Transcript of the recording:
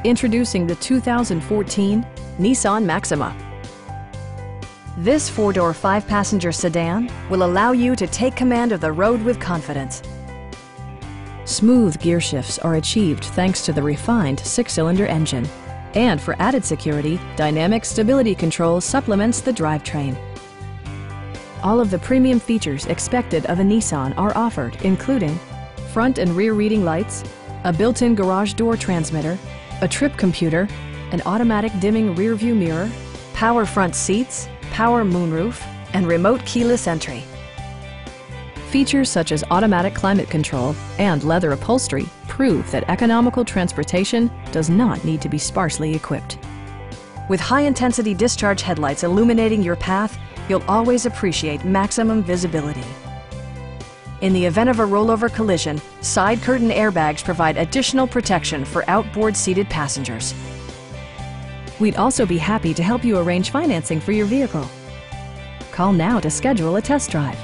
Introducing the 2014 Nissan Maxima. This four-door, five-passenger sedan will allow you to take command of the road with confidence. Smooth gear shifts are achieved thanks to the refined six-cylinder engine. And for added security, dynamic stability control supplements the drivetrain. All of the premium features expected of a Nissan are offered, including front and rear reading lights, a built-in garage door transmitter, a trip computer, an automatic dimming rear-view mirror, power front seats, power moonroof, and remote keyless entry. Features such as automatic climate control and leather upholstery prove that economical transportation does not need to be sparsely equipped. With high-intensity discharge headlights illuminating your path, you'll always appreciate maximum visibility. In the event of a rollover collision, side curtain airbags provide additional protection for outboard seated passengers. We'd also be happy to help you arrange financing for your vehicle. Call now to schedule a test drive.